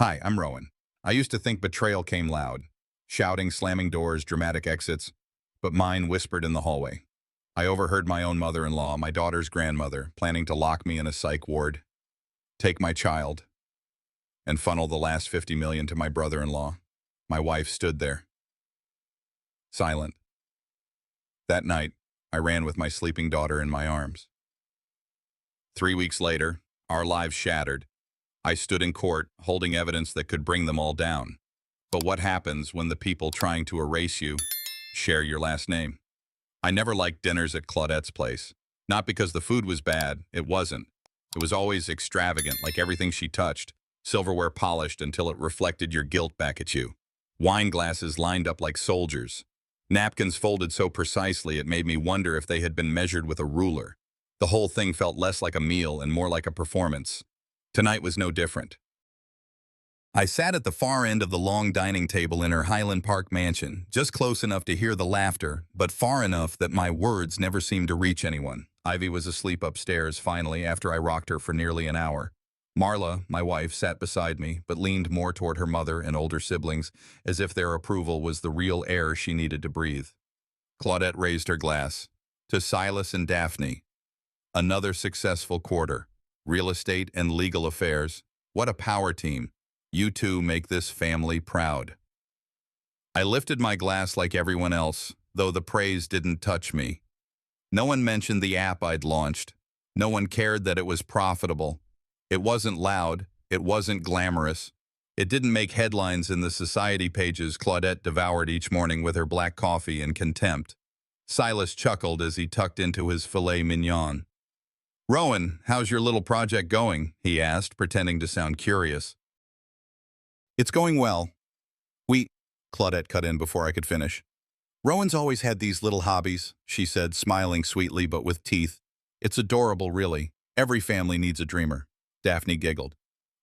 Hi, I'm Rowan. I used to think betrayal came loud. Shouting, slamming doors, dramatic exits. But mine whispered in the hallway. I overheard my own mother-in-law, my daughter's grandmother, planning to lock me in a psych ward, take my child, and funnel the last 50 million to my brother-in-law. My wife stood there, silent. That night, I ran with my sleeping daughter in my arms. 3 weeks later, our lives shattered. I stood in court, holding evidence that could bring them all down. But what happens when the people trying to erase you share your last name? I never liked dinners at Claudette's place. Not because the food was bad, it wasn't. It was always extravagant, like everything she touched. Silverware polished until it reflected your guilt back at you. Wine glasses lined up like soldiers. Napkins folded so precisely it made me wonder if they had been measured with a ruler. The whole thing felt less like a meal and more like a performance. Tonight was no different. I sat at the far end of the long dining table in her Highland Park mansion, just close enough to hear the laughter, but far enough that my words never seemed to reach anyone. Ivy was asleep upstairs, finally, after I rocked her for nearly an hour. Marla, my wife, sat beside me, but leaned more toward her mother and older siblings, as if their approval was the real air she needed to breathe. Claudette raised her glass. To Silas and Daphne. Another successful quarter. Real estate and legal affairs. What a power team. You two make this family proud. I lifted my glass like everyone else, though the praise didn't touch me. No one mentioned the app I'd launched. No one cared that it was profitable. It wasn't loud. It wasn't glamorous. It didn't make headlines in the society pages Claudette devoured each morning with her black coffee in contempt. Silas chuckled as he tucked into his filet mignon. "Rowan, how's your little project going?" he asked, pretending to sound curious. "It's going well. Claudette cut in before I could finish. "Rowan's always had these little hobbies," she said, smiling sweetly but with teeth. "It's adorable, really. Every family needs a dreamer." Daphne giggled.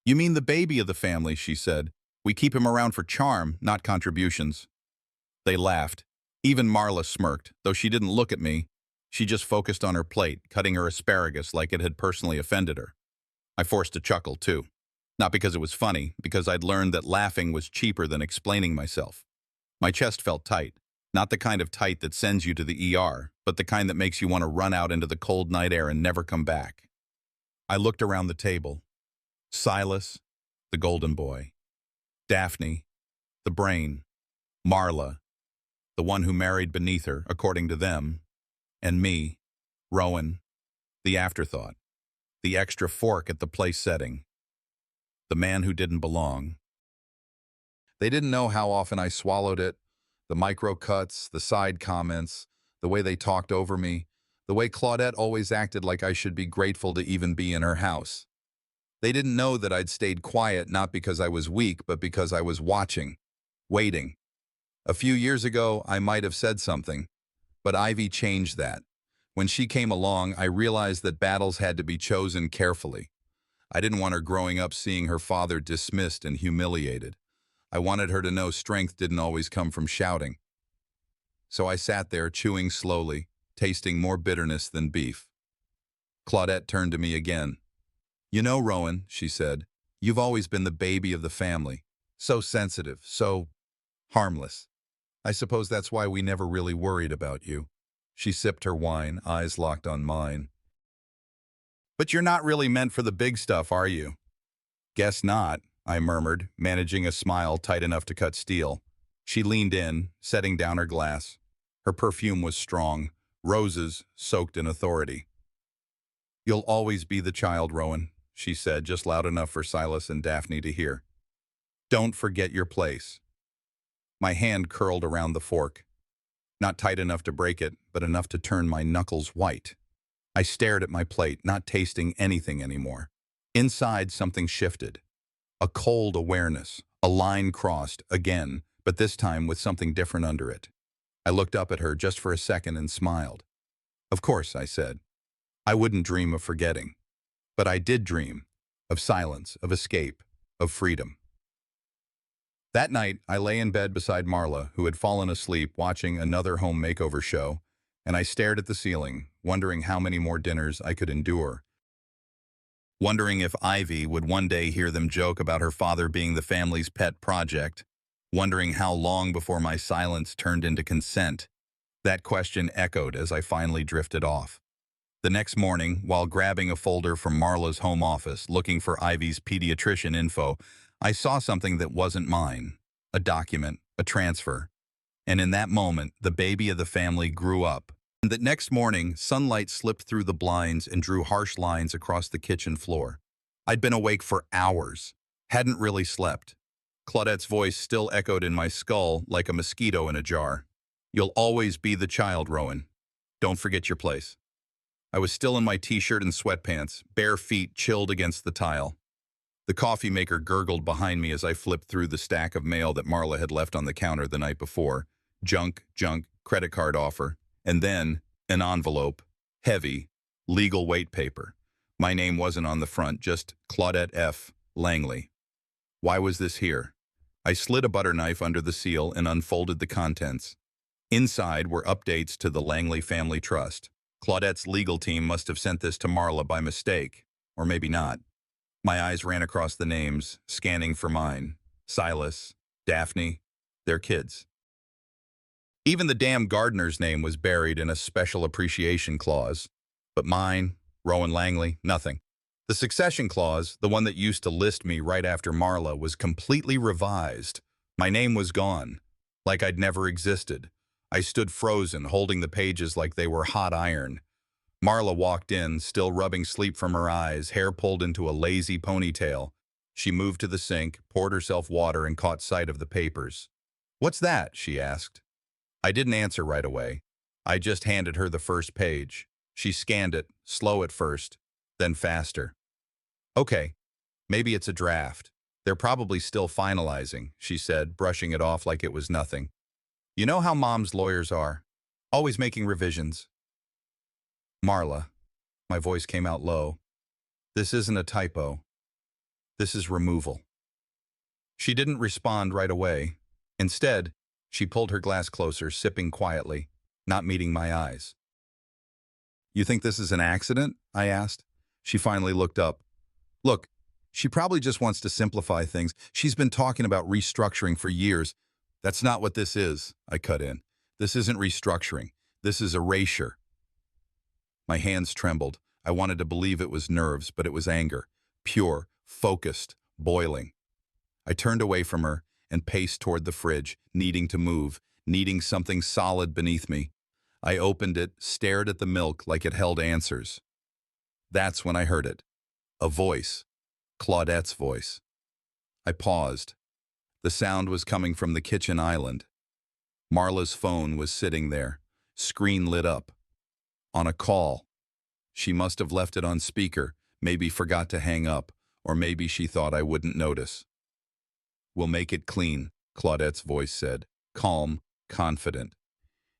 "You mean the baby of the family," she said. "We keep him around for charm, not contributions." They laughed. Even Marla smirked, though she didn't look at me. She just focused on her plate, cutting her asparagus like it had personally offended her. I forced a chuckle, too. Not because it was funny, because I'd learned that laughing was cheaper than explaining myself. My chest felt tight. Not the kind of tight that sends you to the ER, but the kind that makes you want to run out into the cold night air and never come back. I looked around the table. Silas, the golden boy. Daphne, the brain. Marla, the one who married beneath her, according to them. And me, Rowan, the afterthought. The extra fork at the place setting. The man who didn't belong. They didn't know how often I swallowed it, the micro cuts, the side comments, the way they talked over me, the way Claudette always acted like I should be grateful to even be in her house. They didn't know that I'd stayed quiet not because I was weak, but because I was watching, waiting. A few years ago, I might have said something, but Ivy changed that. When she came along, I realized that battles had to be chosen carefully. I didn't want her growing up seeing her father dismissed and humiliated. I wanted her to know strength didn't always come from shouting. So I sat there, chewing slowly, tasting more bitterness than beef. Claudette turned to me again. "You know, Rowan," she said, "you've always been the baby of the family. So sensitive, so harmless. I suppose that's why we never really worried about you." She sipped her wine, eyes locked on mine. "But you're not really meant for the big stuff, are you?" "Guess not," I murmured, managing a smile tight enough to cut steel. She leaned in, setting down her glass. Her perfume was strong, roses soaked in authority. "You'll always be the child, Rowan," she said, just loud enough for Silas and Daphne to hear. "Don't forget your place." My hand curled around the fork. Not tight enough to break it, but enough to turn my knuckles white. I stared at my plate, not tasting anything anymore. Inside, something shifted. A cold awareness, a line crossed, again, but this time with something different under it. I looked up at her just for a second and smiled. "Of course," I said. "I wouldn't dream of forgetting. But I did dream of silence, of escape, of freedom." That night, I lay in bed beside Marla, who had fallen asleep watching another home makeover show, and I stared at the ceiling, wondering how many more dinners I could endure. wondering if Ivy would one day hear them joke about her father being the family's pet project, wondering how long before my silence turned into consent. That question echoed as I finally drifted off. The next morning, while grabbing a folder from Marla's home office looking for Ivy's pediatrician info, I saw something that wasn't mine. A document, a transfer. And in that moment, the baby of the family grew up. And that next morning, sunlight slipped through the blinds and drew harsh lines across the kitchen floor. I'd been awake for hours, hadn't really slept. Claudette's voice still echoed in my skull like a mosquito in a jar. "You'll always be the child, Rowan. Don't forget your place." I was still in my t-shirt and sweatpants, bare feet chilled against the tile. The coffee maker gurgled behind me as I flipped through the stack of mail that Marla had left on the counter the night before. Junk, credit card offer, and then an envelope, heavy, legal weight paper. My name wasn't on the front, just Claudette F. Langley. Why was this here? I slid a butter knife under the seal and unfolded the contents. Inside were updates to the Langley Family Trust. Claudette's legal team must have sent this to Marla by mistake, or maybe not. My eyes ran across the names, scanning for mine. Silas, Daphne, their kids. Even the damn gardener's name was buried in a special appreciation clause. But mine, Rowan Langley, nothing. The succession clause, the one that used to list me right after Marla, was completely revised. My name was gone, like I'd never existed. I stood frozen, holding the pages like they were hot iron. Marla walked in, still rubbing sleep from her eyes, hair pulled into a lazy ponytail. She moved to the sink, poured herself water, and caught sight of the papers. "What's that?" she asked. I didn't answer right away. I just handed her the first page. She scanned it, slow at first, then faster. "Okay, maybe it's a draft. They're probably still finalizing," she said, brushing it off like it was nothing. "You know how mom's lawyers are, always making revisions." "Marla," my voice came out low, "this isn't a typo. This is removal." She didn't respond right away. Instead, she pulled her glass closer, sipping quietly, not meeting my eyes. "You think this is an accident?" I asked. She finally looked up. "Look, she probably just wants to simplify things. She's been talking about restructuring for years." "That's not what this is," I cut in. "This isn't restructuring. This is erasure." My hands trembled. I wanted to believe it was nerves, but it was anger. Pure, focused, boiling. I turned away from her and paced toward the fridge, needing to move, needing something solid beneath me. I opened it, stared at the milk like it held answers. That's when I heard it. A voice. Claudette's voice. I paused. The sound was coming from the kitchen island. Marla's phone was sitting there, screen lit up. On a call. She must have left it on speaker, maybe forgot to hang up, or maybe she thought I wouldn't notice. "We'll make it clean," Claudette's voice said, calm, confident.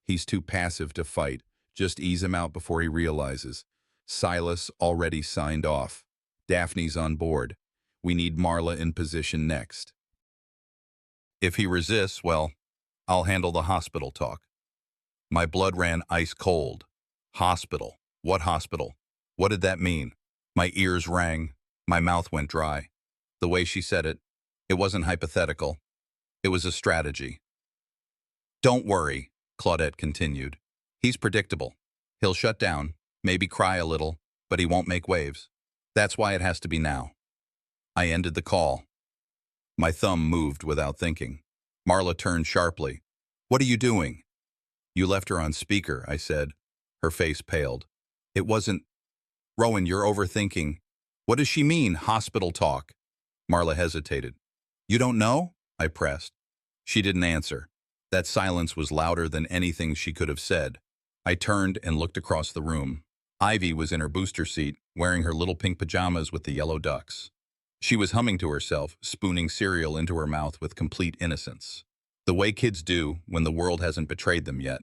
"He's too passive to fight. Just ease him out before he realizes. Silas already signed off. Daphne's on board. We need Marla in position next. If he resists, well, I'll handle the hospital talk." My blood ran ice cold. Hospital. What hospital? What did that mean? My ears rang. My mouth went dry. The way she said it, it wasn't hypothetical. It was a strategy. "Don't worry," Claudette continued. "He's predictable. He'll shut down, maybe cry a little, but he won't make waves. That's why it has to be now." I ended the call. My thumb moved without thinking. Marla turned sharply. "What are you doing?" "You left her on speaker," I said. Her face paled. "It wasn't—" "Rowan, you're overthinking." "What does she mean, hospital talk?" Marla hesitated. "You don't know?" I pressed. She didn't answer. That silence was louder than anything she could have said. I turned and looked across the room. Ivy was in her booster seat, wearing her little pink pajamas with the yellow ducks. She was humming to herself, spooning cereal into her mouth with complete innocence. The way kids do when the world hasn't betrayed them yet.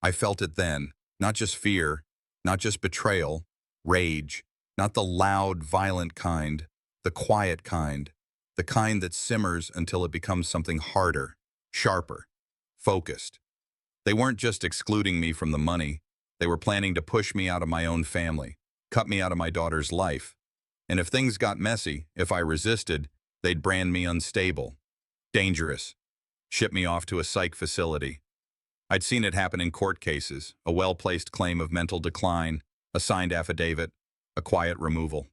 I felt it then, not just fear, not just betrayal, rage, not the loud, violent kind, the quiet kind, the kind that simmers until it becomes something harder, sharper, focused. They weren't just excluding me from the money, they were planning to push me out of my own family, cut me out of my daughter's life. And if things got messy, if I resisted, they'd brand me unstable, dangerous, ship me off to a psych facility. I'd seen it happen in court cases, a well-placed claim of mental decline, a signed affidavit, a quiet removal.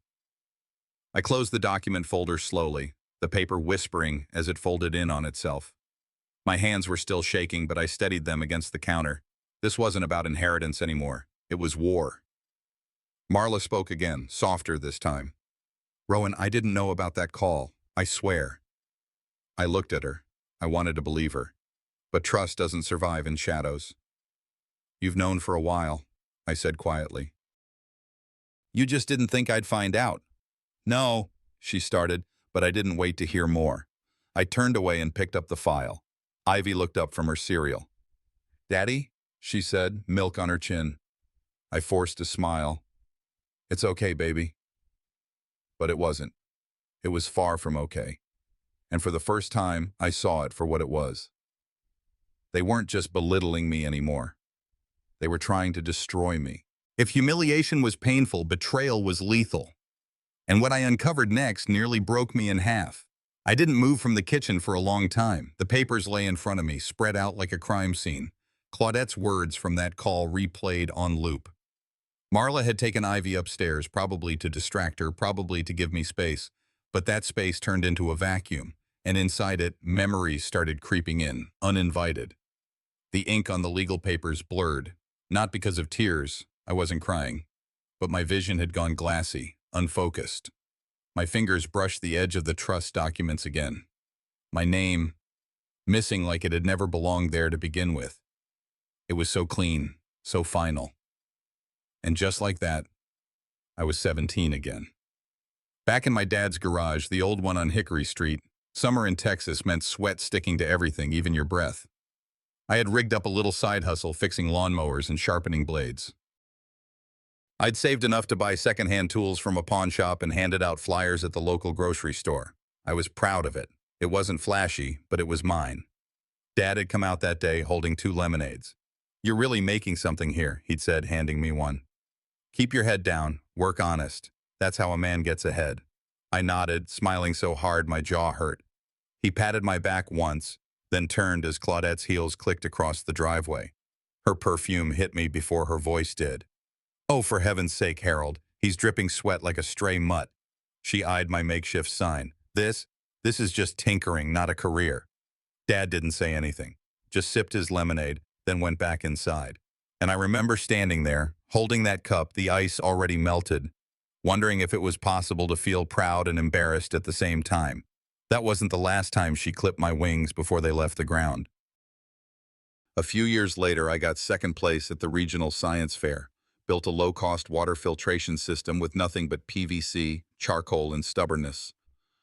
I closed the document folder slowly, the paper whispering as it folded in on itself. My hands were still shaking, but I steadied them against the counter. This wasn't about inheritance anymore. It was war. Marla spoke again, softer this time. "Rowan, I didn't know about that call. I swear." I looked at her. I wanted to believe her. But trust doesn't survive in shadows. "You've known for a while," I said quietly. "You just didn't think I'd find out." "No," she started, but I didn't wait to hear more. I turned away and picked up the file. Ivy looked up from her cereal. "Daddy?" she said, milk on her chin. I forced a smile. "It's okay, baby." But it wasn't. It was far from okay. And for the first time, I saw it for what it was. They weren't just belittling me anymore. They were trying to destroy me. If humiliation was painful, betrayal was lethal. And what I uncovered next nearly broke me in half. I didn't move from the kitchen for a long time. The papers lay in front of me, spread out like a crime scene. Claudette's words from that call replayed on loop. Marla had taken Ivy upstairs, probably to distract her, probably to give me space. But that space turned into a vacuum, and inside it, memories started creeping in, uninvited. The ink on the legal papers blurred, not because of tears, I wasn't crying, but my vision had gone glassy, unfocused. My fingers brushed the edge of the trust documents again. My name, missing like it had never belonged there to begin with. It was so clean, so final. And just like that, I was 17 again. Back in my dad's garage, the old one on Hickory Street, summer in Texas meant sweat sticking to everything, even your breath. I had rigged up a little side hustle fixing lawnmowers and sharpening blades. I'd saved enough to buy secondhand tools from a pawn shop and handed out flyers at the local grocery store. I was proud of it. It wasn't flashy, but it was mine. Dad had come out that day holding 2 lemonades. "You're really making something here," he'd said, handing me one. "Keep your head down, work honest. That's how a man gets ahead." I nodded, smiling so hard my jaw hurt. He patted my back once, then turned as Claudette's heels clicked across the driveway. Her perfume hit me before her voice did. "Oh, for heaven's sake, Harold. He's dripping sweat like a stray mutt." She eyed my makeshift sign. This is just tinkering, not a career." Dad didn't say anything, just sipped his lemonade, then went back inside. And I remember standing there, holding that cup, the ice already melted, wondering if it was possible to feel proud and embarrassed at the same time. That wasn't the last time she clipped my wings before they left the ground. A few years later, I got second place at the regional science fair, built a low-cost water filtration system with nothing but PVC, charcoal, and stubbornness.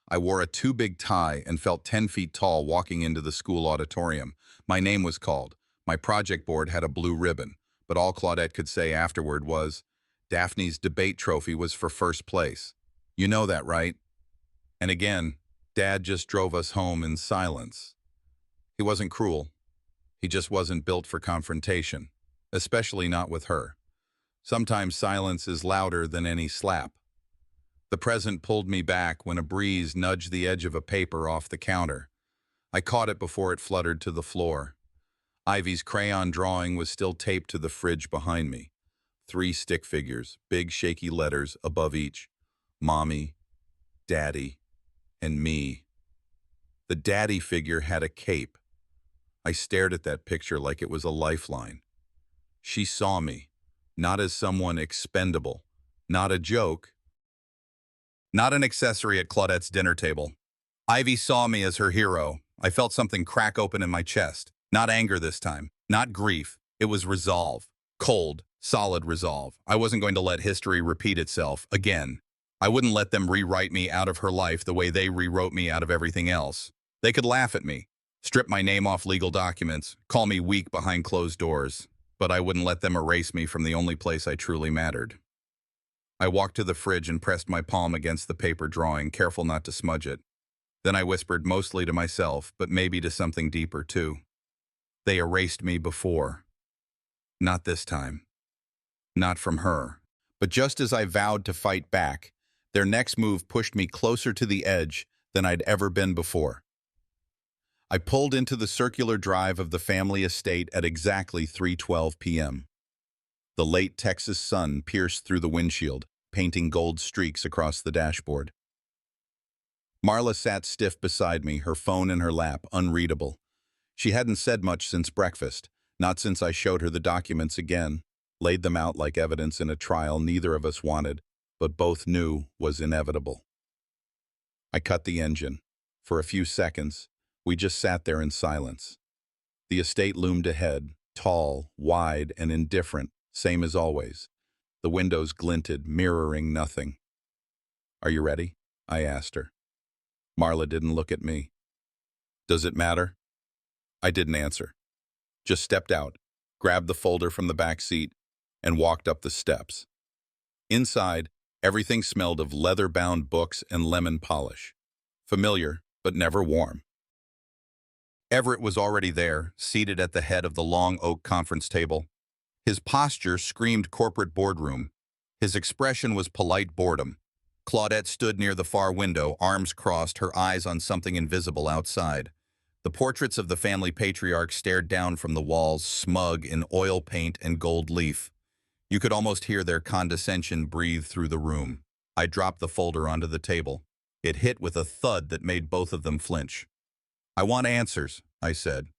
I wore a too-big tie and felt 10 feet tall walking into the school auditorium. My name was called. My project board had a blue ribbon, but all Claudette could say afterward was, "Daphne's debate trophy was for first place. You know that, right?" And again, Dad just drove us home in silence. He wasn't cruel. He just wasn't built for confrontation, especially not with her. Sometimes silence is louder than any slap. The present pulled me back when a breeze nudged the edge of a paper off the counter. I caught it before it fluttered to the floor. Ivy's crayon drawing was still taped to the fridge behind me. 3 stick figures, big shaky letters above each. Mommy, Daddy, and me. The daddy figure had a cape. I stared at that picture like it was a lifeline. She saw me, not as someone expendable, not a joke, not an accessory at Claudette's dinner table. Ivy saw me as her hero. I felt something crack open in my chest. Not anger this time, not grief. It was resolve. Cold, solid resolve. I wasn't going to let history repeat itself again. I wouldn't let them rewrite me out of her life the way they rewrote me out of everything else. They could laugh at me, strip my name off legal documents, call me weak behind closed doors, but I wouldn't let them erase me from the only place I truly mattered. I walked to the fridge and pressed my palm against the paper drawing, careful not to smudge it. Then I whispered, mostly to myself, but maybe to something deeper too. They erased me before. Not this time. Not from her. But just as I vowed to fight back, their next move pushed me closer to the edge than I'd ever been before. I pulled into the circular drive of the family estate at exactly 3:12 p.m. The late Texas sun pierced through the windshield, painting gold streaks across the dashboard. Marla sat stiff beside me, her phone in her lap, unreadable. She hadn't said much since breakfast, not since I showed her the documents again, laid them out like evidence in a trial neither of us wanted, but both knew was inevitable. I cut the engine. For a few seconds, we just sat there in silence. The estate loomed ahead, tall, wide, and indifferent, same as always. The windows glinted, mirroring nothing. "Are you ready?" I asked her. Marla didn't look at me. "Does it matter?" I didn't answer. Just stepped out, grabbed the folder from the back seat, and walked up the steps. Inside, everything smelled of leather-bound books and lemon polish. Familiar, but never warm. Everett was already there, seated at the head of the long oak conference table. His posture screamed corporate boardroom. His expression was polite boredom. Claudette stood near the far window, arms crossed, her eyes on something invisible outside. The portraits of the family patriarchs stared down from the walls, smug in oil paint and gold leaf. You could almost hear their condescension breathe through the room. I dropped the folder onto the table. It hit with a thud that made both of them flinch. "I want answers," I said.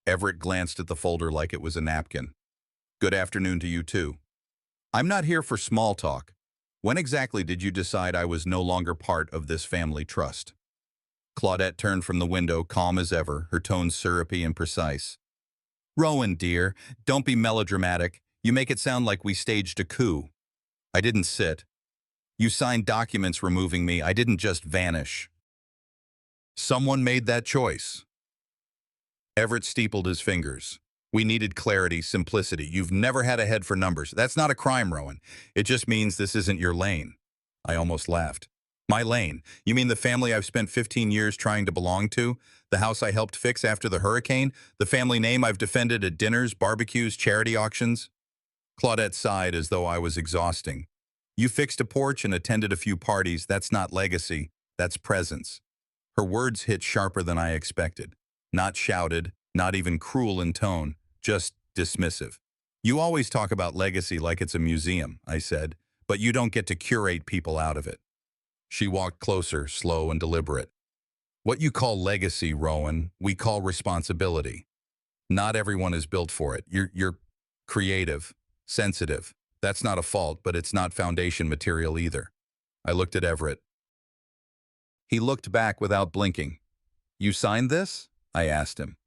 Everett glanced at the folder like it was a napkin. "Good afternoon to you too. I'm not here for small talk. When exactly did you decide I was no longer part of this family trust?" Claudette turned from the window, calm as ever, her tone syrupy and precise. "Rowan, dear, don't be melodramatic. You make it sound like we staged a coup. I didn't sit. You signed documents removing me. I didn't just vanish. Someone made that choice." Everett steepled his fingers. "We needed clarity, simplicity. You've never had a head for numbers. That's not a crime, Rowan. It just means this isn't your lane." I almost laughed. "My lane? You mean the family I've spent 15 years trying to belong to? The house I helped fix after the hurricane? The family name I've defended at dinners, barbecues, charity auctions?" Claudette sighed as though I was exhausting. "You fixed a porch and attended a few parties. That's not legacy. That's presence." Her words hit sharper than I expected. Not shouted, not even cruel in tone, just dismissive. "You always talk about legacy like it's a museum," I said, "but you don't get to curate people out of it." She walked closer, slow and deliberate. "What you call legacy, Rowan, we call responsibility. Not everyone is built for it. You're creative, sensitive. That's not a fault, but it's not foundation material either." I looked at Everett. He looked back without blinking. "You signed this?" I asked him.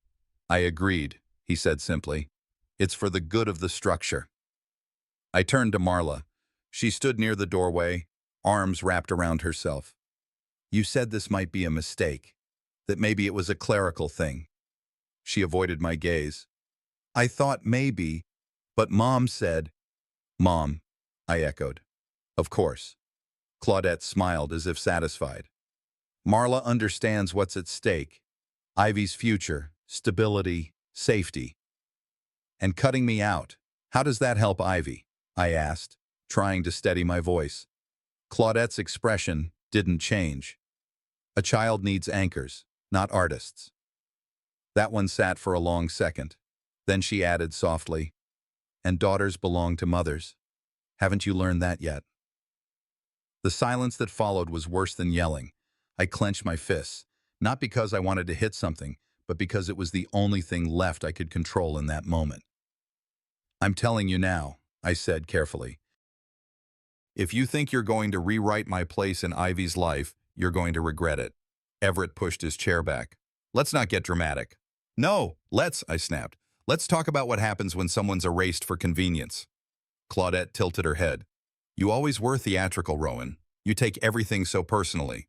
"I agreed," he said simply. "It's for the good of the structure." I turned to Marla. She stood near the doorway, arms wrapped around herself. "You said this might be a mistake, that maybe it was a clerical thing." She avoided my gaze. "I thought maybe, but Mom said—" "Mom," I echoed. "Of course." Claudette smiled as if satisfied. "Marla understands what's at stake. Ivy's future, stability, safety. And cutting me out, how does that help Ivy?" I asked, trying to steady my voice. Claudette's expression didn't change. "A child needs anchors, not artists." That one sat for a long second. Then she added softly, "And daughters belong to mothers. Haven't you learned that yet?" The silence that followed was worse than yelling. I clenched my fists, not because I wanted to hit something, but because it was the only thing left I could control in that moment. "I'm telling you now," I said carefully. "If you think you're going to rewrite my place in Ivy's life, you're going to regret it." Everett pushed his chair back. "Let's not get dramatic." "No, let's," I snapped. "Let's talk about what happens when someone's erased for convenience." Claudette tilted her head. "You always were theatrical, Rowan. You take everything so personally."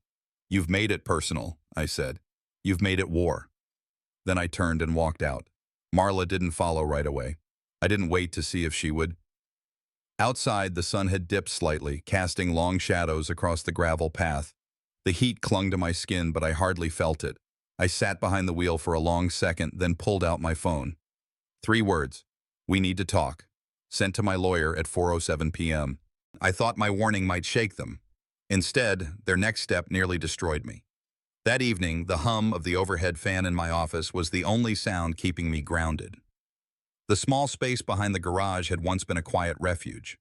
"You've made it personal," I said. "You've made it war." Then I turned and walked out. Marla didn't follow right away. I didn't wait to see if she would. Outside, the sun had dipped slightly, casting long shadows across the gravel path. The heat clung to my skin, but I hardly felt it. I sat behind the wheel for a long second, then pulled out my phone. 3 words. "We need to talk." Sent to my lawyer at 4:07 p.m. I thought my warning might shake them. Instead, their next step nearly destroyed me. That evening, the hum of the overhead fan in my office was the only sound keeping me grounded. The small space behind the garage had once been a quiet refuge.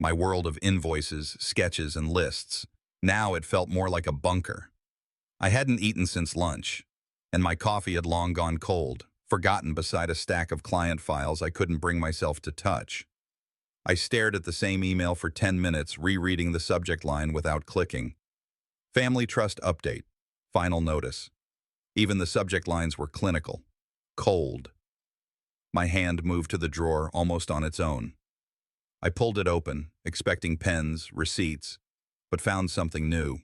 My world of invoices, sketches, and lists. Now it felt more like a bunker. I hadn't eaten since lunch, and my coffee had long gone cold, forgotten beside a stack of client files I couldn't bring myself to touch. I stared at the same email for 10 minutes, rereading the subject line without clicking. Family Trust Update. Final notice. Even the subject lines were clinical. Cold. My hand moved to the drawer almost on its own. I pulled it open, expecting pens, receipts, but found something new.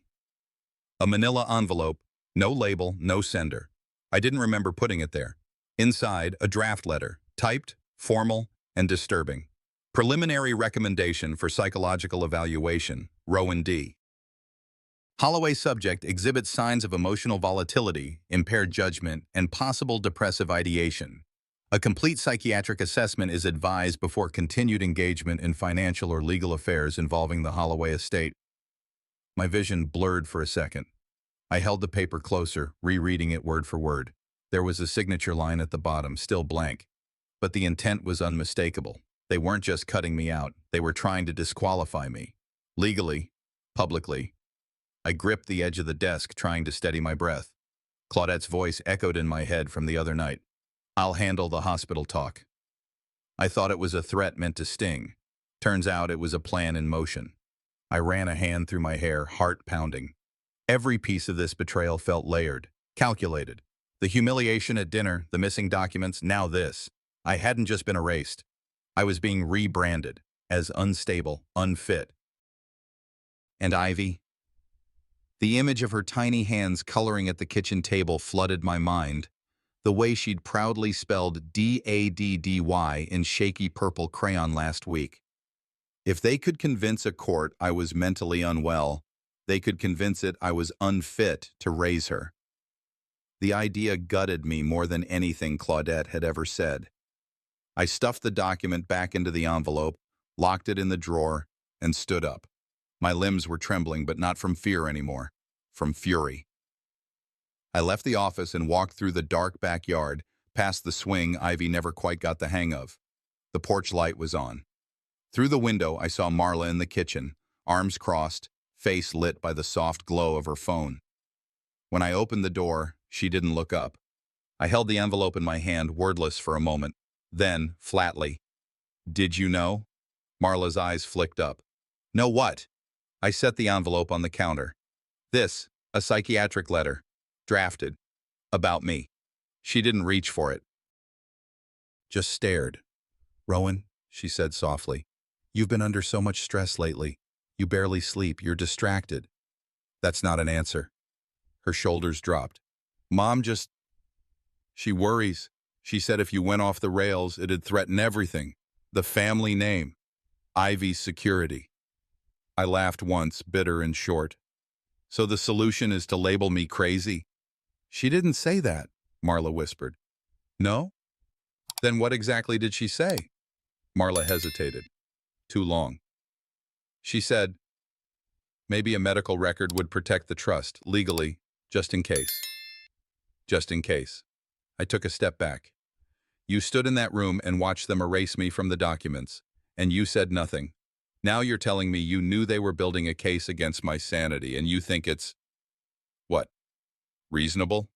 A manila envelope, no label, no sender. I didn't remember putting it there. Inside, a draft letter, typed, formal, and disturbing. Preliminary recommendation for psychological evaluation, Rowan D. Holloway subject exhibits signs of emotional volatility, impaired judgment, and possible depressive ideation. A complete psychiatric assessment is advised before continued engagement in financial or legal affairs involving the Holloway estate. My vision blurred for a second. I held the paper closer, rereading it word for word. There was a signature line at the bottom, still blank. But the intent was unmistakable. They weren't just cutting me out, they were trying to disqualify me. Legally, publicly. I gripped the edge of the desk, trying to steady my breath. Claudette's voice echoed in my head from the other night. I'll handle the hospital talk. I thought it was a threat meant to sting. Turns out it was a plan in motion. I ran a hand through my hair, heart pounding. Every piece of this betrayal felt layered, calculated. The humiliation at dinner, the missing documents, now this. I hadn't just been erased. I was being rebranded as unstable, unfit. And Ivy? The image of her tiny hands coloring at the kitchen table flooded my mind. The way she'd proudly spelled D-A-D-D-Y in shaky purple crayon last week. If they could convince a court I was mentally unwell, they could convince it I was unfit to raise her. The idea gutted me more than anything Claudette had ever said. I stuffed the document back into the envelope, locked it in the drawer, and stood up. My limbs were trembling, but not from fear anymore, from fury. I left the office and walked through the dark backyard, past the swing Ivy never quite got the hang of. The porch light was on. Through the window, I saw Marla in the kitchen, arms crossed, face lit by the soft glow of her phone. When I opened the door, she didn't look up. I held the envelope in my hand, wordless for a moment. Then, flatly, "Did you know?" Marla's eyes flicked up. "Know what?" I set the envelope on the counter. "This, a psychiatric letter. Drafted. About me." She didn't reach for it. Just stared. "Rowan," she said softly, "you've been under so much stress lately. You barely sleep. You're distracted." That's not an answer. Her shoulders dropped. "Mom just... She worries. She said if you went off the rails, it'd threaten everything. The family name. Ivy's security." I laughed once, bitter and short. "So the solution is to label me crazy?" "She didn't say that," Marla whispered. "No? Then what exactly did she say?" Marla hesitated. Too long. She said, "Maybe a medical record would protect the trust, legally, just in case." Just in case. I took a step back. "You stood in that room and watched them erase me from the documents, and you said nothing. Now you're telling me you knew they were building a case against my sanity, and you think it's... what? Reasonable?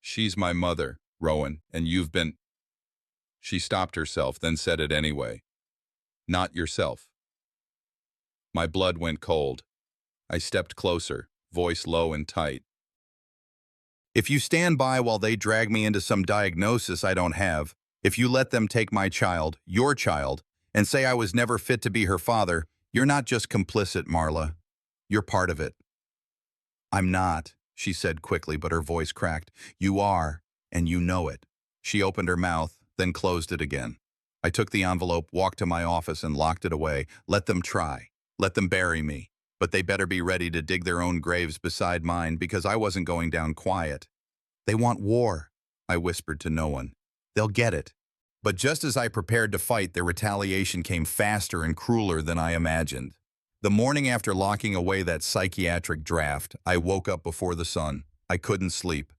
She's my mother, Rowan, and you've been..." She stopped herself, then said it anyway. "Not yourself." My blood went cold. I stepped closer, voice low and tight. "If you stand by while they drag me into some diagnosis I don't have, if you let them take my child, your child, and say I was never fit to be her father, you're not just complicit, Marla. You're part of it." "I'm not," she said quickly, but her voice cracked. "You are, and you know it." She opened her mouth, then closed it again. I took the envelope, walked to my office, and locked it away. Let them try. Let them bury me. But they better be ready to dig their own graves beside mine, because I wasn't going down quiet. "They want war," I whispered to no one. "They'll get it." But just as I prepared to fight, their retaliation came faster and crueler than I imagined. The morning after locking away that psychiatric draft, I woke up before the sun. I couldn't sleep.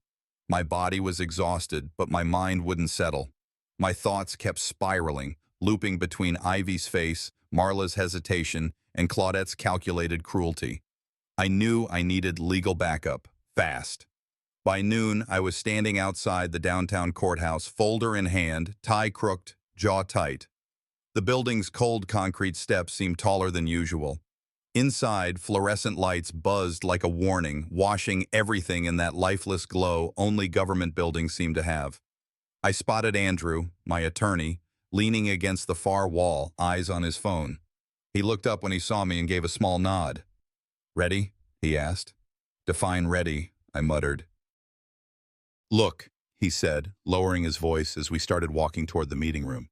My body was exhausted, but my mind wouldn't settle. My thoughts kept spiraling, looping between Ivy's face, Marla's hesitation, and Claudette's calculated cruelty. I knew I needed legal backup, fast. By noon, I was standing outside the downtown courthouse, folder in hand, tie crooked, jaw tight. The building's cold concrete steps seemed taller than usual. Inside, fluorescent lights buzzed like a warning, washing everything in that lifeless glow only government buildings seem to have. I spotted Andrew, my attorney, leaning against the far wall, eyes on his phone. He looked up when he saw me and gave a small nod. "Ready?" he asked. "Define ready," I muttered. "Look," he said, lowering his voice as we started walking toward the meeting room.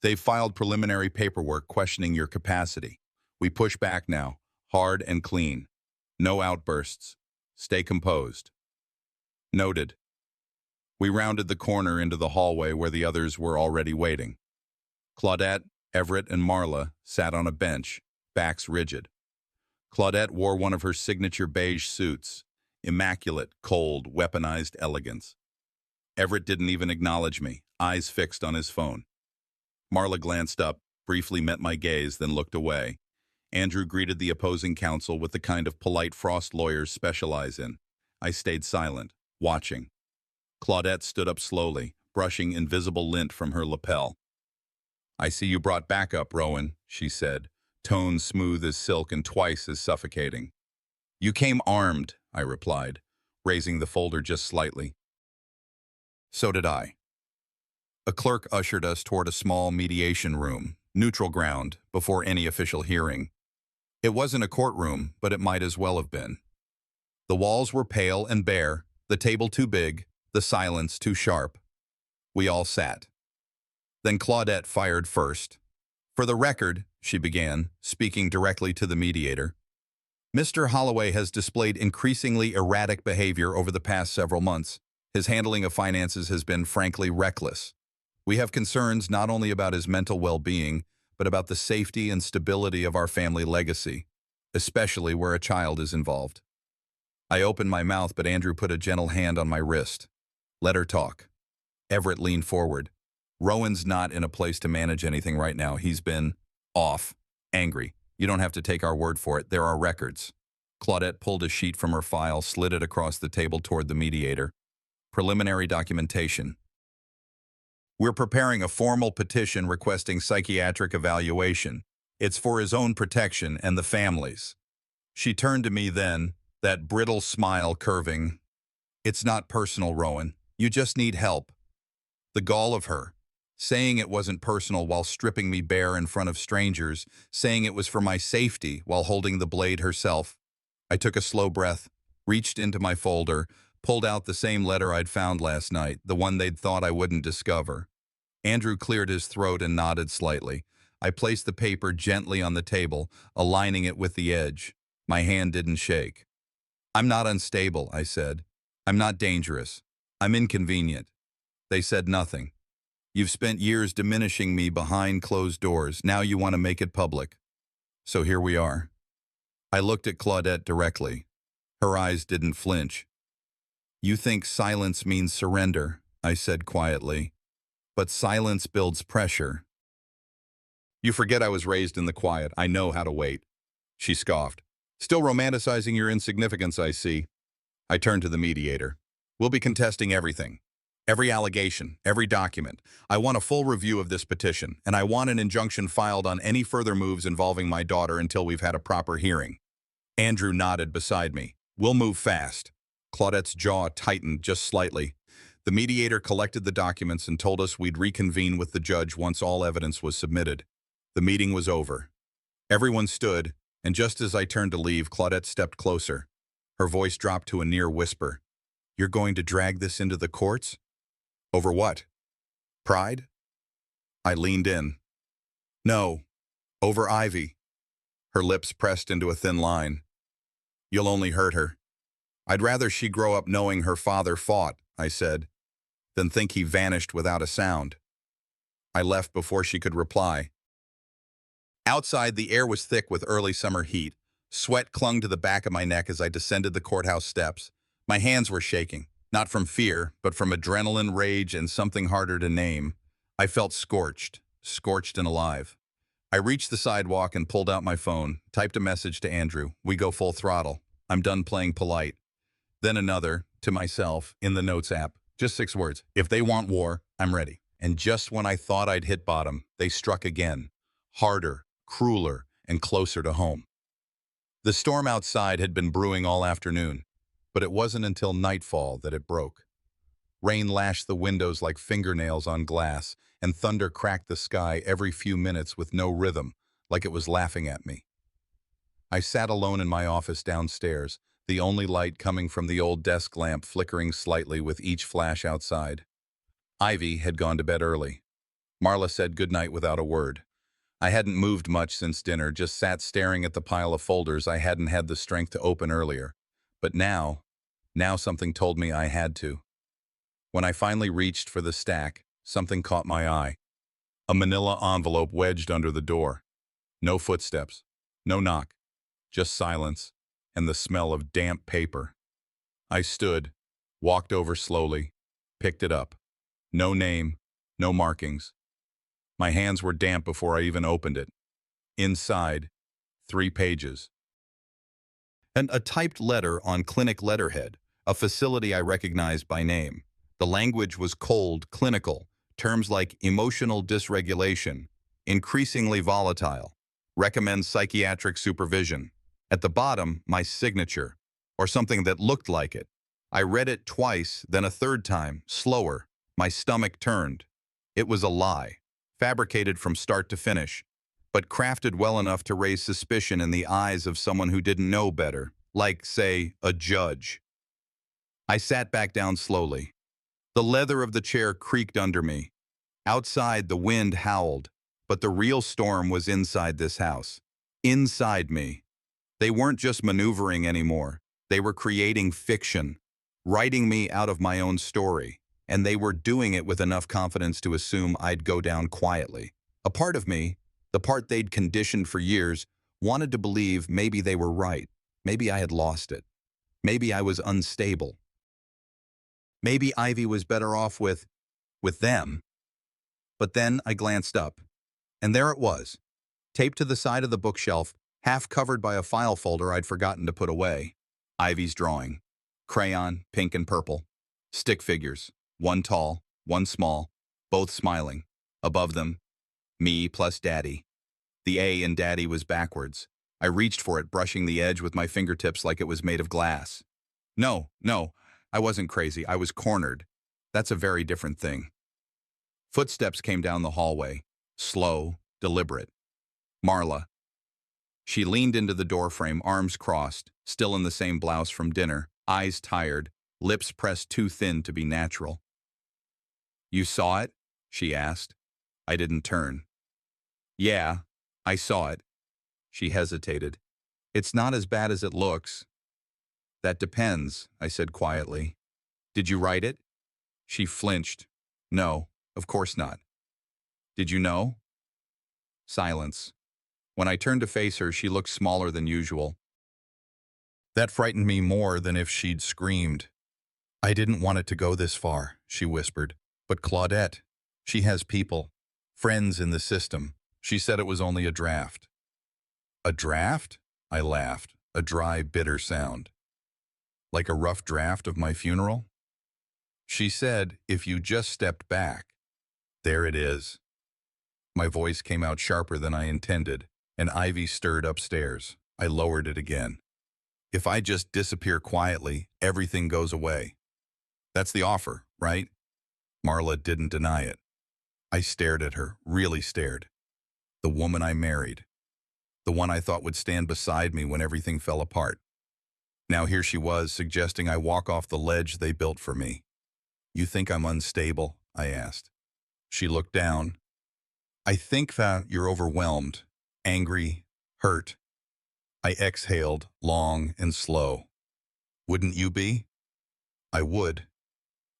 "They've filed preliminary paperwork questioning your capacity. We push back now, hard and clean. No outbursts. Stay composed." "Noted." We rounded the corner into the hallway where the others were already waiting. Claudette, Everett, and Marla sat on a bench, backs rigid. Claudette wore one of her signature beige suits, immaculate, cold, weaponized elegance. Everett didn't even acknowledge me, eyes fixed on his phone. Marla glanced up, briefly met my gaze, then looked away. Andrew greeted the opposing counsel with the kind of polite Frost lawyers specialize in. I stayed silent, watching. Claudette stood up slowly, brushing invisible lint from her lapel. "I see you brought backup, Rowan," she said, tone smooth as silk and twice as suffocating. "You came armed," I replied, raising the folder just slightly. "So did I." A clerk ushered us toward a small mediation room, neutral ground, before any official hearing. It wasn't a courtroom, but it might as well have been. The walls were pale and bare, the table too big, the silence too sharp. We all sat. Then Claudette fired first. "For the record," she began, speaking directly to the mediator, "Mr. Holloway has displayed increasingly erratic behavior over the past several months. His handling of finances has been frankly reckless. We have concerns not only about his mental well-being, but about the safety and stability of our family legacy, especially where a child is involved." I opened my mouth, but Andrew put a gentle hand on my wrist. "Let her talk." Everett leaned forward. "Rowan's not in a place to manage anything right now. He's been off, angry. You don't have to take our word for it. There are records." Claudette pulled a sheet from her file, slid it across the table toward the mediator. "Preliminary documentation. We're preparing a formal petition requesting psychiatric evaluation. It's for his own protection and the family's." She turned to me then, that brittle smile curving. "It's not personal, Rowan. You just need help." The gall of her, saying it wasn't personal while stripping me bare in front of strangers, saying it was for my safety while holding the blade herself. I took a slow breath, reached into my folder, pulled out the same letter I'd found last night, the one they'd thought I wouldn't discover. Andrew cleared his throat and nodded slightly. I placed the paper gently on the table, aligning it with the edge. My hand didn't shake. "I'm not unstable," I said. "I'm not dangerous. I'm inconvenient." They said nothing. "You've spent years diminishing me behind closed doors. Now you want to make it public." So here we are. I looked at Claudette directly. Her eyes didn't flinch. "You think silence means surrender," I said quietly. "But silence builds pressure." "You forget I was raised in the quiet. I know how to wait." She scoffed. "Still romanticizing your insignificance, I see." I turned to the mediator. "We'll be contesting everything. Every allegation, every document. I want a full review of this petition, and I want an injunction filed on any further moves involving my daughter until we've had a proper hearing." Andrew nodded beside me. "We'll move fast." Claudette's jaw tightened just slightly. The mediator collected the documents and told us we'd reconvene with the judge once all evidence was submitted. The meeting was over. Everyone stood, and just as I turned to leave, Claudette stepped closer. Her voice dropped to a near whisper. "You're going to drag this into the courts?" "Over what? Pride?" I leaned in. "No, over Ivy." Her lips pressed into a thin line. "You'll only hurt her." "I'd rather she grow up knowing her father fought," I said, "than think he vanished without a sound." I left before she could reply. Outside, the air was thick with early summer heat. Sweat clung to the back of my neck as I descended the courthouse steps. My hands were shaking, not from fear, but from adrenaline, rage, and something harder to name. I felt scorched and alive. I reached the sidewalk and pulled out my phone, typed a message to Andrew. We go full throttle. I'm done playing polite. Then another, to myself, in the Notes app. Just 6 words. If they want war, I'm ready. And just when I thought I'd hit bottom, they struck again. Harder, crueler, and closer to home. The storm outside had been brewing all afternoon, but it wasn't until nightfall that it broke. Rain lashed the windows like fingernails on glass, and thunder cracked the sky every few minutes with no rhythm, like it was laughing at me. I sat alone in my office downstairs, the only light coming from the old desk lamp flickering slightly with each flash outside. Ivy had gone to bed early. Marla said goodnight without a word. I hadn't moved much since dinner, just sat staring at the pile of folders I hadn't had the strength to open earlier. But now something told me I had to. When I finally reached for the stack, something caught my eye. A manila envelope wedged under the door. No footsteps, no knock, just silence and the smell of damp paper. I stood, walked over slowly, picked it up. No name, no markings. My hands were damp before I even opened it. Inside, 3 pages. And a typed letter on clinic letterhead, a facility I recognized by name. The language was cold, clinical, terms like emotional dysregulation, increasingly volatile, recommends psychiatric supervision. At the bottom, my signature, or something that looked like it. I read it twice, then a third time, slower. My stomach turned. It was a lie, fabricated from start to finish, but crafted well enough to raise suspicion in the eyes of someone who didn't know better, like, say, a judge. I sat back down slowly. The leather of the chair creaked under me. Outside, the wind howled, but the real storm was inside this house. Inside me. They weren't just maneuvering anymore. They were creating fiction, writing me out of my own story, and they were doing it with enough confidence to assume I'd go down quietly. A part of me, the part they'd conditioned for years, wanted to believe maybe they were right. Maybe I had lost it. Maybe I was unstable. Maybe Ivy was better off with them. But then I glanced up, and there it was, taped to the side of the bookshelf, half covered by a file folder I'd forgotten to put away. Ivy's drawing. Crayon, pink and purple. Stick figures, one tall, one small, both smiling. Above them, me plus Daddy. The A in Daddy was backwards. I reached for it, brushing the edge with my fingertips like it was made of glass. No, I wasn't crazy. I was cornered. That's a very different thing. Footsteps came down the hallway, slow, deliberate. Marla. She leaned into the doorframe, arms crossed, still in the same blouse from dinner, eyes tired, lips pressed too thin to be natural. "You saw it?" she asked. I didn't turn. "Yeah, I saw it." She hesitated. "It's not as bad as it looks." "That depends," I said quietly. "Did you write it?" She flinched. "No, of course not." "Did you know?" Silence. When I turned to face her, she looked smaller than usual. That frightened me more than if she'd screamed. "I didn't want it to go this far," she whispered. "But Claudette, she has people, friends in the system. She said it was only a draft." "A draft?" I laughed, a dry, bitter sound. "Like a rough draft of my funeral?" She said, "If you just stepped back." There it is. My voice came out sharper than I intended, and Ivy stirred upstairs. I lowered it again. "If I just disappear quietly, everything goes away. That's the offer, right?" Marla didn't deny it. I stared at her, really stared. The woman I married. The one I thought would stand beside me when everything fell apart. Now here she was, suggesting I walk off the ledge they built for me. "You think I'm unstable?" I asked. She looked down. "I think that you're overwhelmed, angry, hurt." I exhaled, long and slow. "Wouldn't you be?" "I would,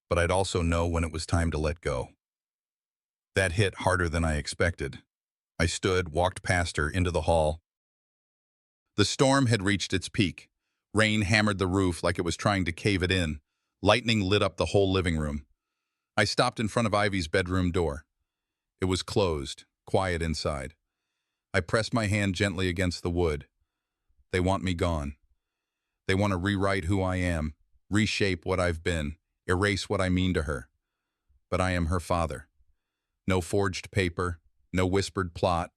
but I'd also know when it was time to let go." That hit harder than I expected. I stood, walked past her, into the hall. The storm had reached its peak. Rain hammered the roof like it was trying to cave it in. Lightning lit up the whole living room. I stopped in front of Ivy's bedroom door. It was closed, quiet inside. I pressed my hand gently against the wood. They want me gone. They want to rewrite who I am, reshape what I've been, erase what I mean to her. But I am her father. No forged paper, no whispered plot,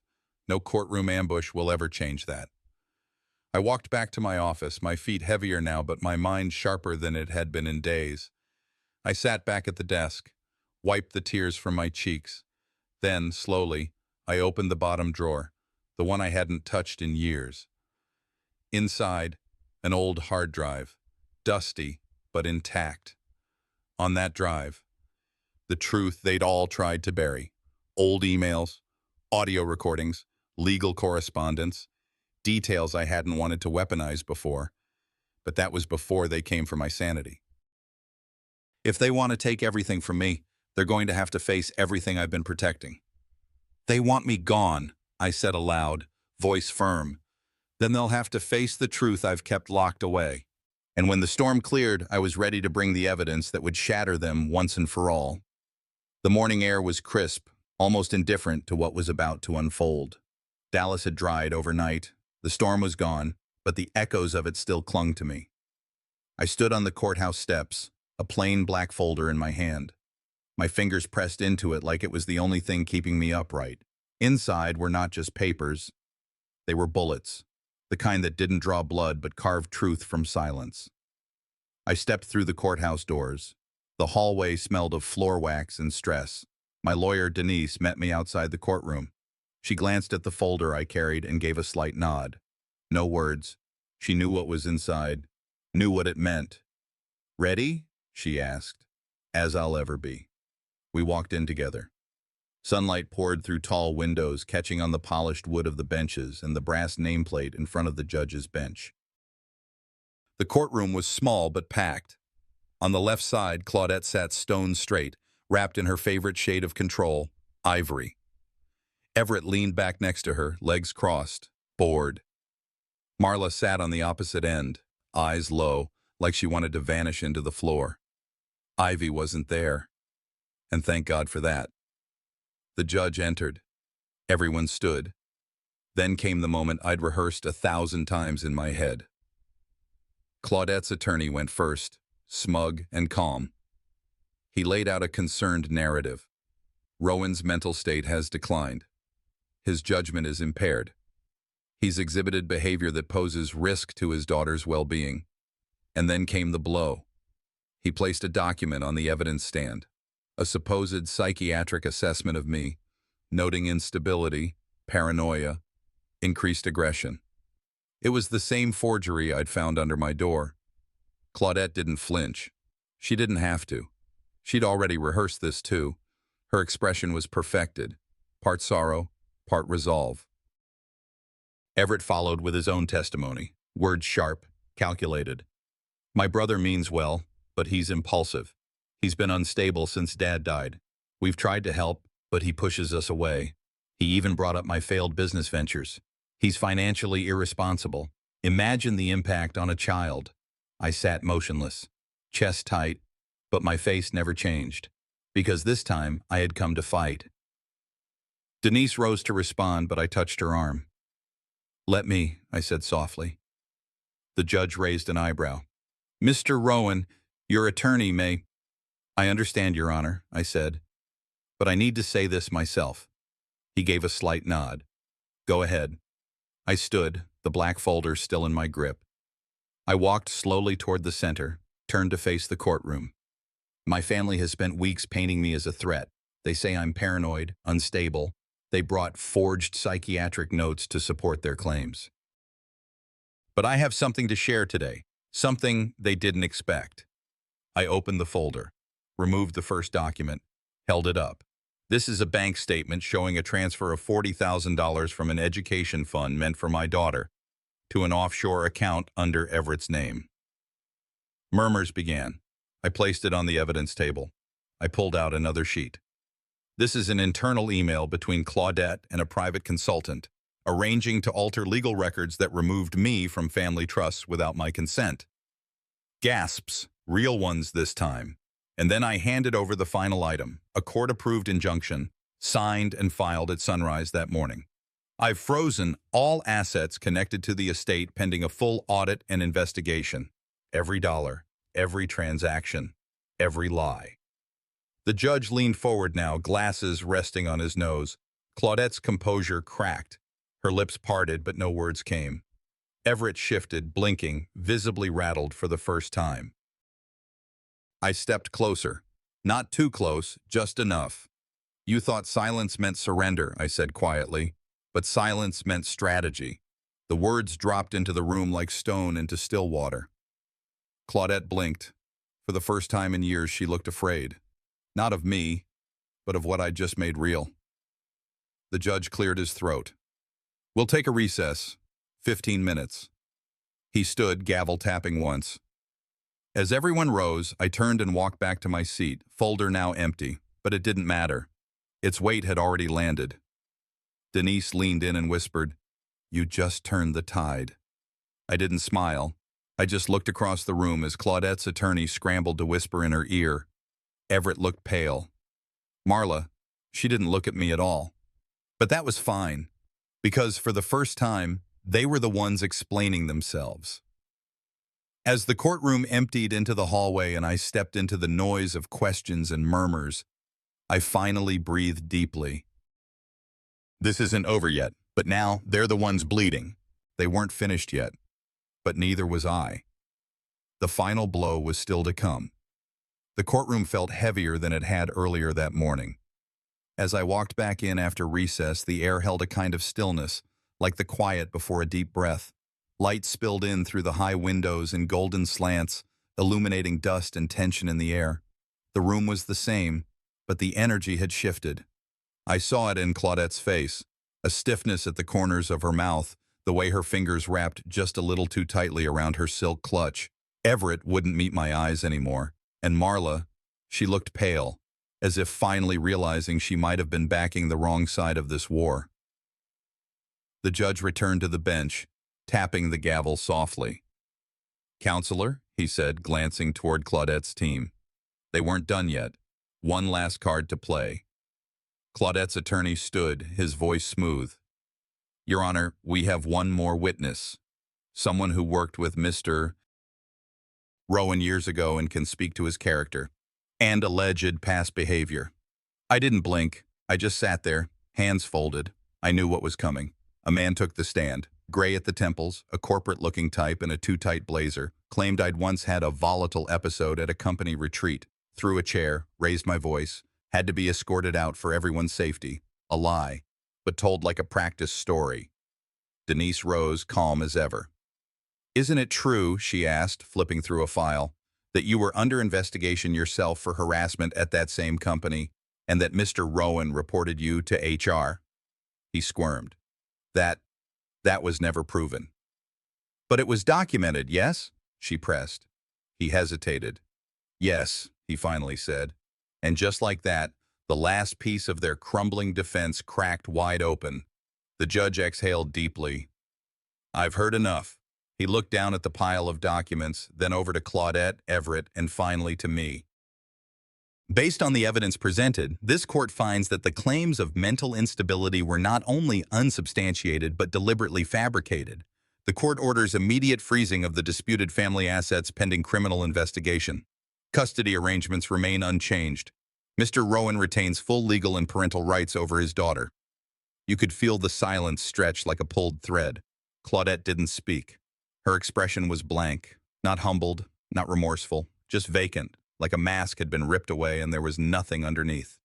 no courtroom ambush will ever change that. I walked back to my office, my feet heavier now, but my mind sharper than it had been in days. I sat back at the desk, wiped the tears from my cheeks. Then, slowly, I opened the bottom drawer, the one I hadn't touched in years. Inside, an old hard drive, dusty but intact. On that drive, the truth they'd all tried to bury. Old emails, audio recordings, legal correspondence, details I hadn't wanted to weaponize before, but that was before they came for my sanity. If they want to take everything from me, they're going to have to face everything I've been protecting. They want me gone, I said aloud, voice firm. Then they'll have to face the truth I've kept locked away. And when the storm cleared, I was ready to bring the evidence that would shatter them once and for all. The morning air was crisp, almost indifferent to what was about to unfold. Dallas had dried overnight. The storm was gone, but the echoes of it still clung to me. I stood on the courthouse steps, a plain black folder in my hand. My fingers pressed into it like it was the only thing keeping me upright. Inside were not just papers. They were bullets, the kind that didn't draw blood but carved truth from silence. I stepped through the courthouse doors. The hallway smelled of floor wax and stress. My lawyer, Denise, met me outside the courtroom. She glanced at the folder I carried and gave a slight nod. No words. She knew what was inside, knew what it meant. "Ready?" she asked. "As I'll ever be." We walked in together. Sunlight poured through tall windows, catching on the polished wood of the benches and the brass nameplate in front of the judge's bench. The courtroom was small but packed. On the left side, Claudette sat stone straight, wrapped in her favorite shade of control, ivory. Everett leaned back next to her, legs crossed, bored. Marla sat on the opposite end, eyes low, like she wanted to vanish into the floor. Ivy wasn't there, and thank God for that. The judge entered. Everyone stood. Then came the moment I'd rehearsed 1,000 times in my head. Claudette's attorney went first, smug and calm. He laid out a concerned narrative. Rowan's mental state has declined. His judgment is impaired. He's exhibited behavior that poses risk to his daughter's well-being. And then came the blow. He placed a document on the evidence stand, a supposed psychiatric assessment of me, noting instability, paranoia, increased aggression. It was the same forgery I'd found under my door. Claudette didn't flinch. She didn't have to. She'd already rehearsed this too. Her expression was perfected, part sorrow, part resolve. Everett followed with his own testimony, words sharp, calculated. "My brother means well, but he's impulsive. He's been unstable since Dad died. We've tried to help, but he pushes us away. He even brought up my failed business ventures. He's financially irresponsible. Imagine the impact on a child." I sat motionless, chest tight, but my face never changed, because this time I had come to fight. Denise rose to respond, but I touched her arm. "Let me," I said softly. The judge raised an eyebrow. "Mr. Rowan, your attorney may—" "I understand, Your Honor," I said, "but I need to say this myself." He gave a slight nod. "Go ahead." I stood, the black folder still in my grip. I walked slowly toward the center, turned to face the courtroom. My family has spent weeks painting me as a threat. They say I'm paranoid, unstable. They brought forged psychiatric notes to support their claims. But I have something to share today, something they didn't expect. I opened the folder, removed the first document, held it up. This is a bank statement showing a transfer of $40,000 from an education fund meant for my daughter to an offshore account under Everett's name. Murmurs began. I placed it on the evidence table. I pulled out another sheet. This is an internal email between Claudette and a private consultant, arranging to alter legal records that removed me from family trusts without my consent. Gasps, real ones this time. And then I handed over the final item, a court-approved injunction, signed and filed at sunrise that morning. I've frozen all assets connected to the estate pending a full audit and investigation. Every dollar, every transaction, every lie. The judge leaned forward now, glasses resting on his nose. Claudette's composure cracked. Her lips parted, but no words came. Everett shifted, blinking, visibly rattled for the first time. I stepped closer. Not too close, just enough. You thought silence meant surrender, I said quietly, but silence meant strategy. The words dropped into the room like stone into still water. Claudette blinked. For the first time in years, she looked afraid. Not of me, but of what I'd just made real. The judge cleared his throat. We'll take a recess. 15 minutes. He stood, gavel tapping once. As everyone rose, I turned and walked back to my seat, folder now empty, but it didn't matter. Its weight had already landed. Denise leaned in and whispered, "You just turned the tide." I didn't smile. I just looked across the room as Claudette's attorney scrambled to whisper in her ear. Everett looked pale. Marla, she didn't look at me at all. But that was fine, because for the first time, they were the ones explaining themselves. As the courtroom emptied into the hallway and I stepped into the noise of questions and murmurs, I finally breathed deeply. This isn't over yet, but now they're the ones bleeding. They weren't finished yet, but neither was I. The final blow was still to come. The courtroom felt heavier than it had earlier that morning. As I walked back in after recess, the air held a kind of stillness, like the quiet before a deep breath. Light spilled in through the high windows in golden slants, illuminating dust and tension in the air. The room was the same, but the energy had shifted. I saw it in Claudette's face, a stiffness at the corners of her mouth, the way her fingers wrapped just a little too tightly around her silk clutch. Everett wouldn't meet my eyes anymore. And Marla, she looked pale, as if finally realizing she might have been backing the wrong side of this war. The judge returned to the bench, tapping the gavel softly. "Counselor," he said, glancing toward Claudette's team. They weren't done yet. One last card to play. Claudette's attorney stood, his voice smooth. "Your Honor, we have one more witness. Someone who worked with Mr. Rowan years ago and can speak to his character and alleged past behavior." I didn't blink. I just sat there, hands folded. I knew what was coming. A man took the stand, gray at the temples, a corporate-looking type in a too-tight blazer, claimed I'd once had a volatile episode at a company retreat, threw a chair, raised my voice, had to be escorted out for everyone's safety. A lie, but told like a practice story. Denise rose, calm as ever. "Isn't it true," she asked, flipping through a file, "that you were under investigation yourself for harassment at that same company, and that Mr. Rowan reported you to HR?" He squirmed. That was never proven." "But it was documented, yes?" she pressed. He hesitated. "Yes," he finally said. And just like that, the last piece of their crumbling defense cracked wide open. The judge exhaled deeply. "I've heard enough." He looked down at the pile of documents, then over to Claudette, Everett, and finally to me. "Based on the evidence presented, this court finds that the claims of mental instability were not only unsubstantiated but deliberately fabricated. The court orders immediate freezing of the disputed family assets pending criminal investigation. Custody arrangements remain unchanged. Mr. Rowan retains full legal and parental rights over his daughter." You could feel the silence stretch like a pulled thread. Claudette didn't speak. Her expression was blank, not humbled, not remorseful, just vacant, like a mask had been ripped away and there was nothing underneath.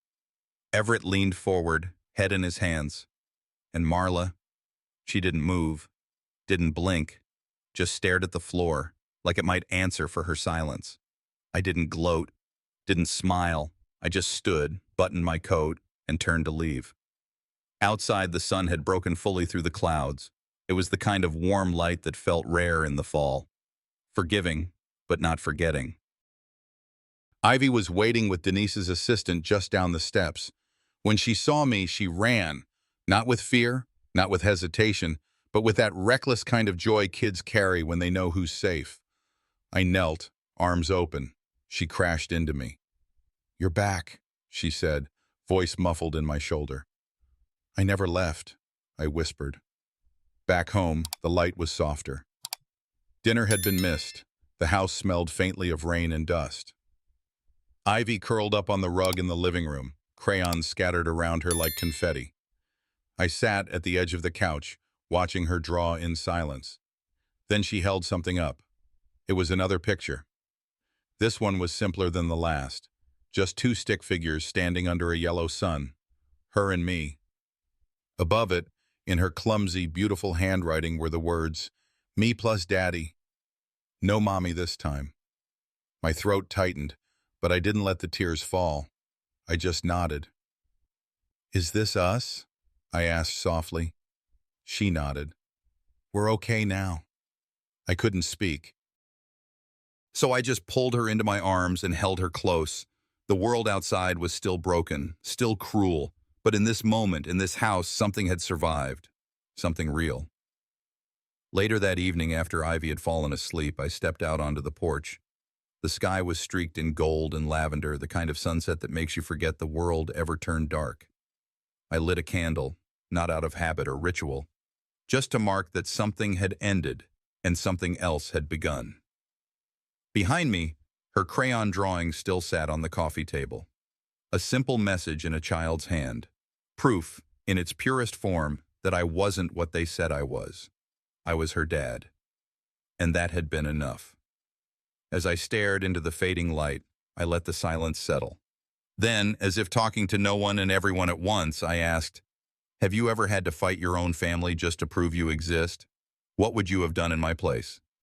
Everett leaned forward, head in his hands. And Marla, she didn't move, didn't blink, just stared at the floor, like it might answer for her silence. I didn't gloat, didn't smile. I just stood, buttoned my coat, and turned to leave. Outside, the sun had broken fully through the clouds. It was the kind of warm light that felt rare in the fall. Forgiving, but not forgetting. Ivy was waiting with Denise's assistant just down the steps. When she saw me, she ran, not with fear, not with hesitation, but with that reckless kind of joy kids carry when they know who's safe. I knelt, arms open. She crashed into me. "You're back," she said, voice muffled in my shoulder. "I never left," I whispered. Back home, the light was softer. Dinner had been missed. The house smelled faintly of rain and dust. Ivy curled up on the rug in the living room, crayons scattered around her like confetti. I sat at the edge of the couch, watching her draw in silence. Then she held something up. It was another picture. This one was simpler than the last. Just two stick figures standing under a yellow sun. Her and me. Above it, in her clumsy, beautiful handwriting, were the words, "Me plus Daddy. No mommy this time." My throat tightened, but I didn't let the tears fall. I just nodded. "Is this us?" I asked softly. She nodded. "We're okay now." I couldn't speak. So I just pulled her into my arms and held her close. The world outside was still broken, still cruel, but in this moment, in this house, something had survived. Something real. Later that evening, after Ivy had fallen asleep, I stepped out onto the porch. The sky was streaked in gold and lavender, the kind of sunset that makes you forget the world ever turned dark. I lit a candle, not out of habit or ritual, just to mark that something had ended and something else had begun. Behind me, her crayon drawing still sat on the coffee table. A simple message in a child's hand. Proof, in its purest form, that I wasn't what they said I was. I was her dad. And that had been enough. As I stared into the fading light, I let the silence settle. Then, as if talking to no one and everyone at once, I asked, "Have you ever had to fight your own family just to prove you exist? What would you have done in my place?"